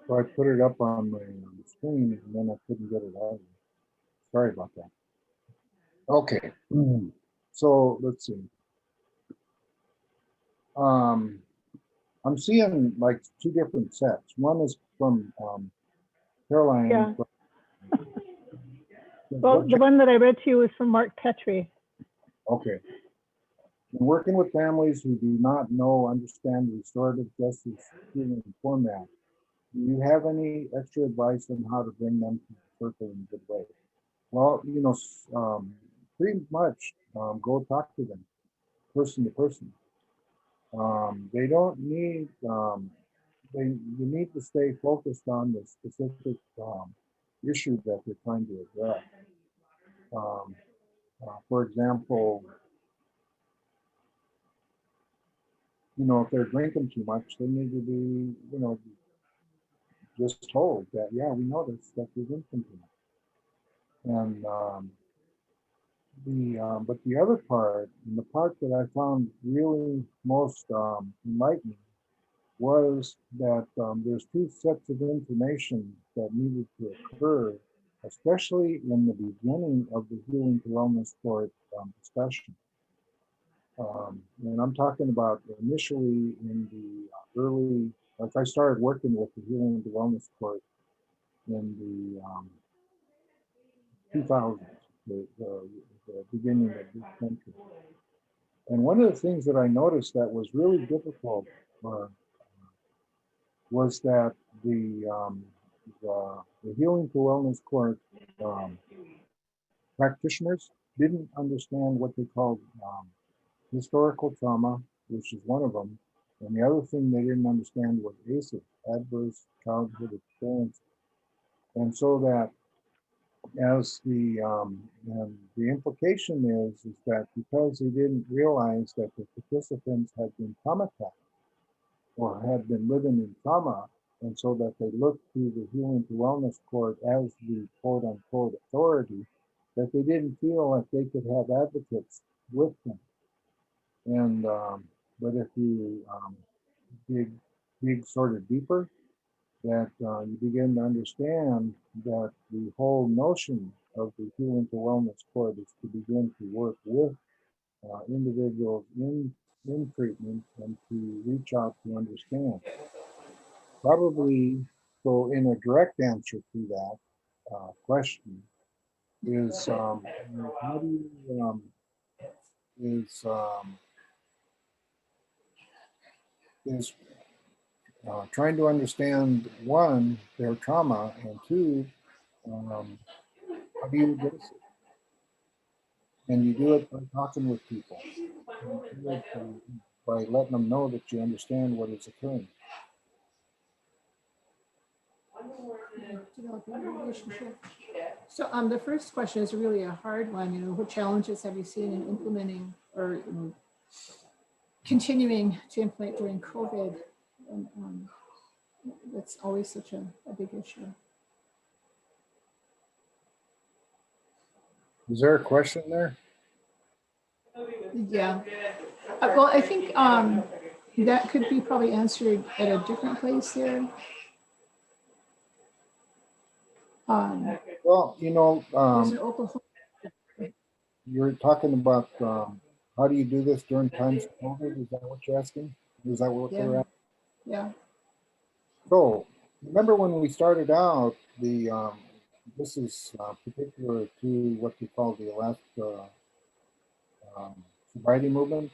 So I put it up on the screen and then I couldn't get it out. Sorry about that. Okay, so let's see. I'm seeing like two different sets. One is from Caroline. Yeah. Well, the one that I read to you was from Mark Petrie. Okay. In working with families who do not know, understand the restorative justice healing format, do you have any extra advice on how to bring them to the circle in a good way? Well, you know, pretty much go talk to them person to person. They don't need, you need to stay focused on the specific issue that they're trying to address. For example, you know, if they're drinking too much, they need to be, you know, just told that, yeah, we noticed that you're drinking too much. And but the other part, and the part that I found really most enlightening, was that there's two sets of information that needed to occur, especially in the beginning of the Healing to Wellness Court discussion. And I'm talking about initially in the early, like I started working with the Healing to Wellness Court in the 2000s, the beginning of this century. And one of the things that I noticed that was really difficult was that the Healing to Wellness Court practitioners didn't understand what they called historical trauma, which is one of them. And the other thing they didn't understand was ACEs, adverse childhood experience. And so that as the implication is that because they didn't realize that the participants had been traumatized or had been living in trauma, and so that they looked to the Healing to Wellness Court as the quote unquote authority, that they didn't feel like they could have advocates with them. And but if you dig sort of deeper, that you begin to understand that the whole notion of the Healing to Wellness Court is to begin to work with individuals in treatment and to reach out to understand. Probably, so in a direct answer to that question is how do you is trying to understand, one, their trauma, and two, how do you address it? And you do it by talking with people. You do it by letting them know that you understand what is occurring. Developing a relationship. So the first question is really a hard one. You know, what challenges have you seen in implementing or continuing to implement during COVID? And that's always such a big issue. Is there a question there? Yeah. Well, I think that could be probably answered at a different place there. Well, you know, there's an Oklahoma. you're talking about how do you do this during times of COVID? Is that what you're asking? Is that what they're asking? Yeah. So remember when we started out, this is particular to what they call the Alaska sobriety movement.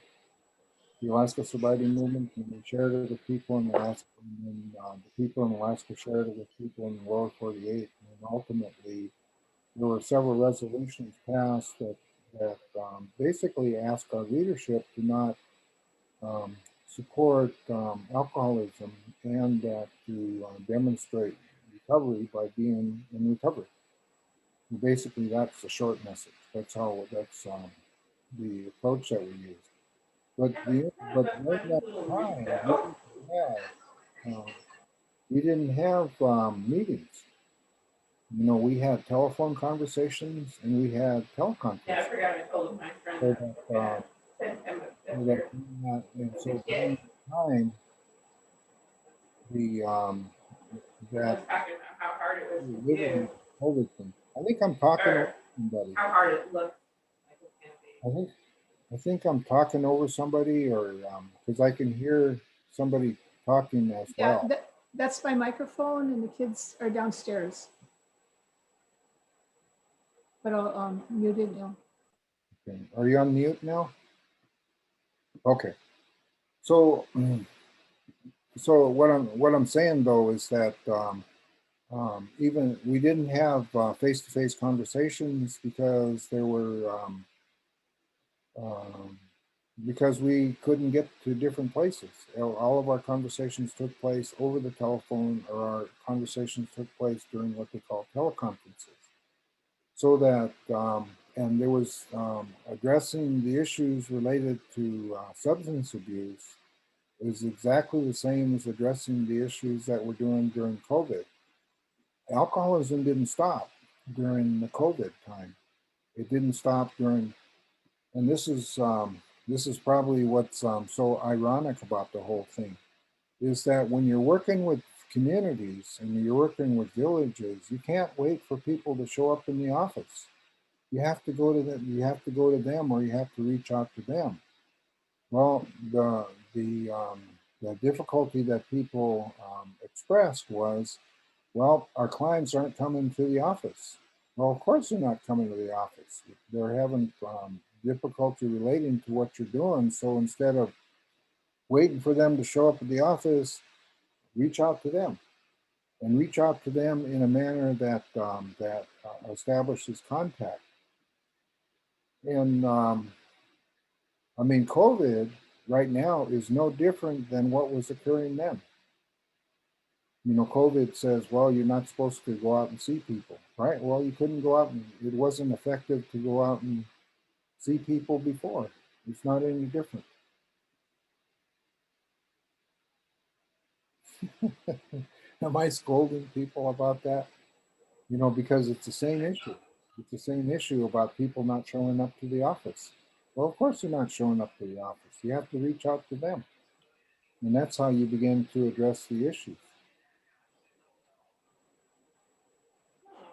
the Alaska Surviving Movement, and we shared it with people in Alaska, and then the people in Alaska shared it with people in the lower 48, and ultimately there were several resolutions passed that basically ask our leadership to not support alcoholism and that to demonstrate recovery by being in recovery. And basically, that's the short message. That's the approach that we use. But during that time, we didn't have meetings. You know, we had telephone conversations and we had teleconferences. Yeah, I forgot I told my friend. And so during that time, that Talking about how hard it was to living do, with COVID thing. I think I'm talking over somebody. how hard it looked. Like it can be. I think I'm talking over somebody, or because I can hear somebody talking as Yeah, well. that's my microphone and the kids are downstairs. But I'll mute it now. Okay. Are you on mute now? Okay. So, what I'm saying though is that even we didn't have face-to-face conversations because there were because we couldn't get to different places. All of our conversations took place over the telephone, or our conversations took place during what they call teleconferences. So that, and there was addressing the issues related to substance abuse is exactly the same as addressing the issues that we're doing during COVID. Alcoholism didn't stop during the COVID time. It didn't stop during, and this is probably what's so ironic about the whole thing, is that when you're working with communities and you're working with villages, you can't wait for people to show up in the office. You have to go to them. You have to go to them, or you have to reach out to them. Well, the difficulty that people expressed was, well, our clients aren't coming to the office. Well, of course they're not coming to the office. They're having difficulty relating to what you're doing. So instead of waiting for them to show up at the office, reach out to them, and reach out to them in a manner that establishes contact. And I mean, COVID right now is no different than what was occurring then. You know, COVID says, well, you're not supposed to go out and see people, right? Well, you couldn't go out, and it wasn't effective to go out and see people before. It's not any different. Am I scolding people about that? You know, because it's the same issue. It's the same issue about people not showing up to the office. Well, of course they're not showing up to the office. You have to reach out to them. And that's how you begin to address the issues.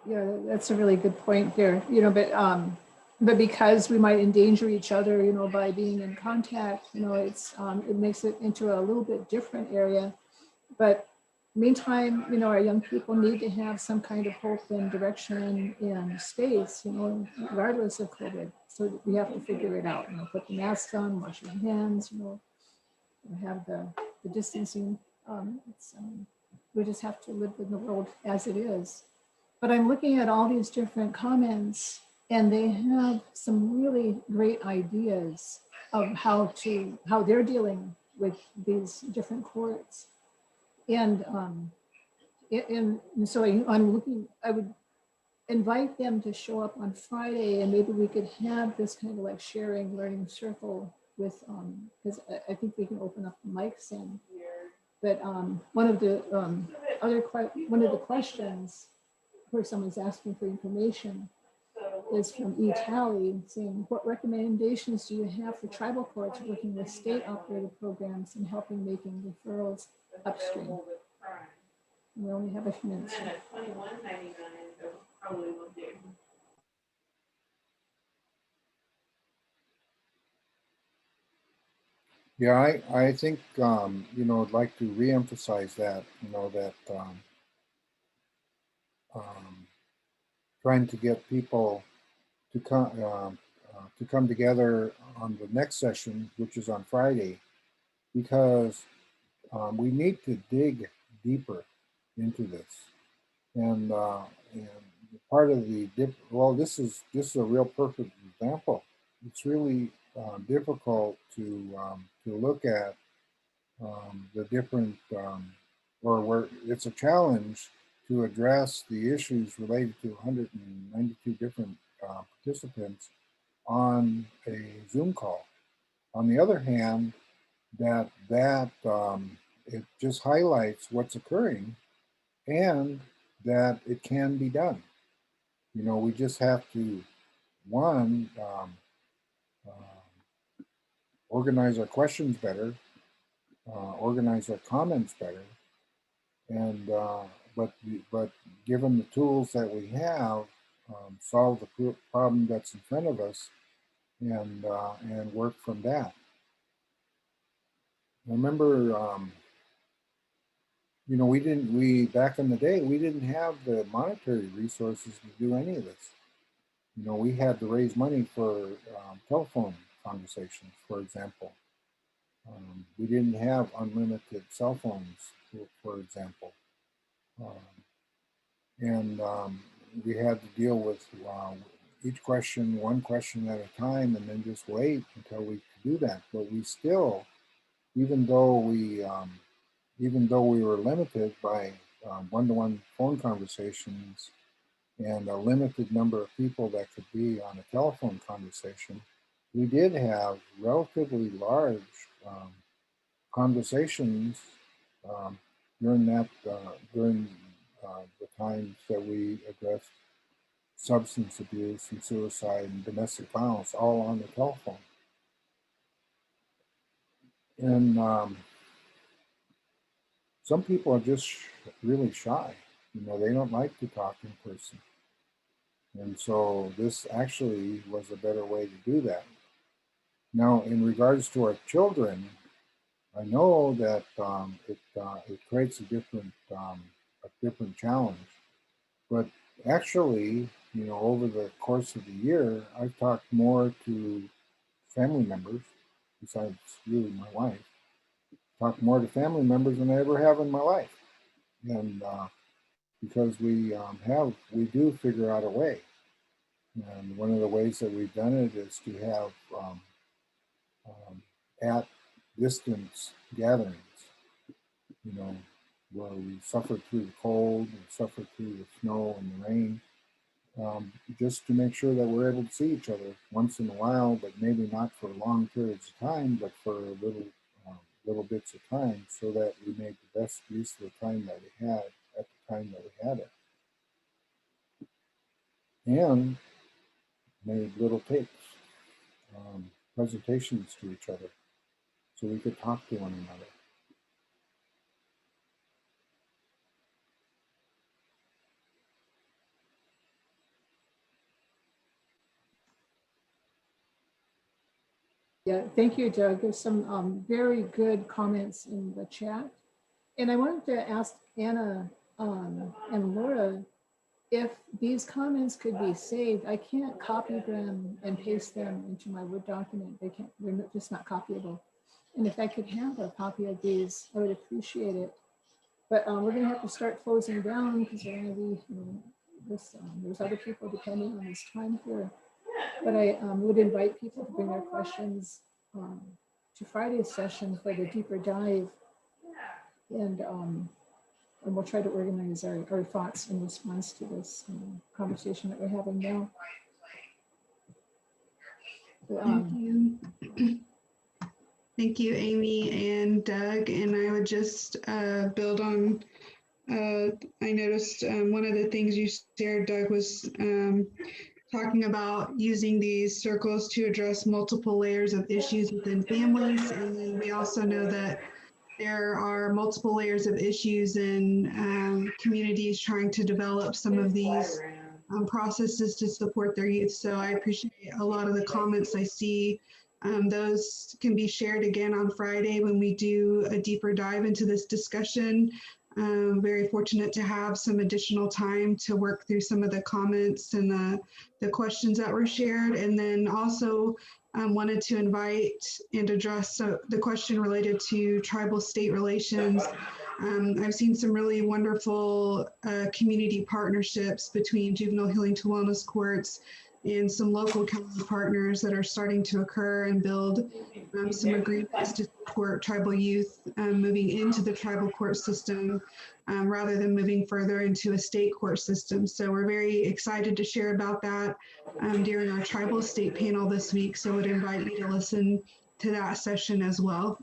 Yeah, that's a really good point there, you know, but because we might endanger each other, you know, by being in contact, you know, it makes it into a little bit different area. But meantime, you know, our young people need to have some kind of hope and direction and space, you know, regardless of COVID. So we have to figure it out, you know, put the mask on, wash your hands, you know, have the distancing. We just have to live in the world as it is. But I'm looking at all these different comments, and they have some really great ideas of how they're dealing with these different courts. And so I'm looking, I would invite them to show up on Friday, and maybe we could have this kind of like sharing learning circle with, because I think we can open up the mics in. But one of the questions where someone's asking for information is from E. Talley saying, what recommendations do you have for tribal courts working with state operated programs and helping making referrals upstream? We only have a few minutes. And at $21.99, probably will do. Yeah, I think, you know, I'd like to reemphasize that, you know, that trying to get people to come together on the next session, which is on Friday, because we need to dig deeper into this. And part of the this is a real perfect example. It's really difficult to look at the different or where it's a challenge to address the issues related to 192 different participants on a Zoom call. On the other hand, it just highlights what's occurring and that it can be done. You know, we just have to, one, organize our questions better, organize our comments better, and but given the tools that we have, solve the problem that's in front of us, and work from that. I remember, you know, back in the day, we didn't have the monetary resources to do any of this. You know, we had to raise money for telephone conversations, for example. We didn't have unlimited cell phones, for example. We had to deal with each question, one question at a time, and then just wait until we could do that. But we still, even though we were limited by one-to-one phone conversations and a limited number of people that could be on a telephone conversation, we did have relatively large conversations during the times that we addressed substance abuse and suicide and domestic violence, all on the telephone. And some people are just really shy. You know, they don't like to talk in person. And so this actually was a better way to do that. Now, in regards to our children, I know that it creates a different challenge. But actually, you know, over the course of the year, I've talked more to family members, besides really my wife, talked more to family members than I ever have in my life. And because we do figure out a way. And one of the ways that we've done it is to have at distance gatherings, you know, where we suffered through the cold and suffered through the snow and the rain, just to make sure that we're able to see each other once in a while, but maybe not for long periods of time, but for little bits of time, so that we made the best use of the time that we had at the time that we had it. And made little tapes, presentations to each other, so we could talk to one another. Yeah, thank you, Doug. There's some very good comments in the chat. And I wanted to ask Anna and Laura if these comments could be saved. I can't copy them and paste them into my Word document. They're just not copyable. And if I could have a copy of these, I would appreciate it. But we're going to have to start closing down because we're going to be, you know, there's other people depending on this time here. But I would invite people to bring their questions to Friday's session for the deeper dive. And we'll try to organize our thoughts in response to this conversation that we're having now. Thank you. Thank you, Amy and Doug. And I would just build on, I noticed one of the things you shared, Doug, was talking about using these circles to address multiple layers of issues within families. And then we also know that there are multiple layers of issues in communities trying to develop some of these processes to support their youth. So I appreciate a lot of the comments I see. Those can be shared again on Friday when we do a deeper dive into this discussion. Very fortunate to have some additional time to work through some of the comments and the questions that were shared. And then also wanted to invite and address the question related to tribal state relations. I've seen some really wonderful community partnerships between juvenile healing to wellness courts and some local county partners that are starting to occur and build some agreements to support tribal youth moving into the tribal court system rather than moving further into a state court system. So we're very excited to share about that during our tribal state panel this week. So I would invite you to listen to that session as well.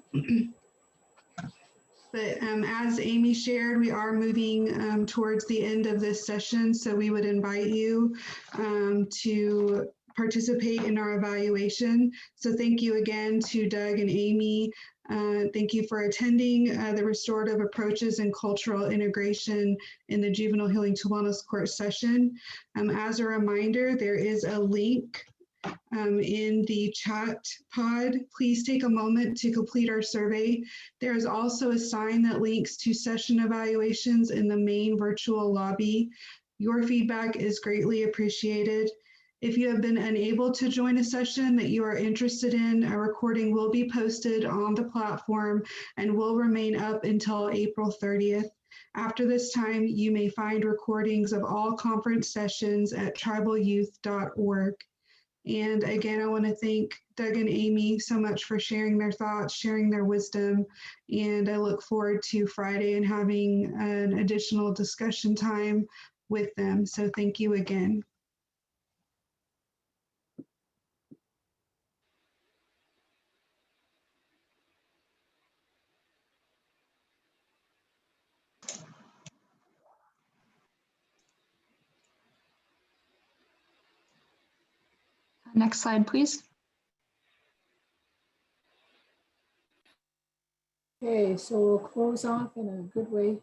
But as Amy shared, we are moving towards the end of this session. So we would invite you to participate in our evaluation. So thank you again to Doug and Amy. Thank you for attending the Restorative Approaches and Cultural Integration in the Juvenile Healing to Wellness Court session. As a reminder, there is a link in the chat pod. Please take a moment to complete our survey. There is also a sign that links to session evaluations in the main virtual lobby. Your feedback is greatly appreciated. If you have been unable to join a session that you are interested in, a recording will be posted on the platform and will remain up until April 30th. After this time, you may find recordings of all conference sessions at tribalyouth.org. And again, I want to thank Doug and Amy so much for sharing their thoughts, sharing their wisdom. And I look forward to Friday and having an additional discussion time with them. So thank you again. Next slide, please. Okay, so we'll close off in a good way here.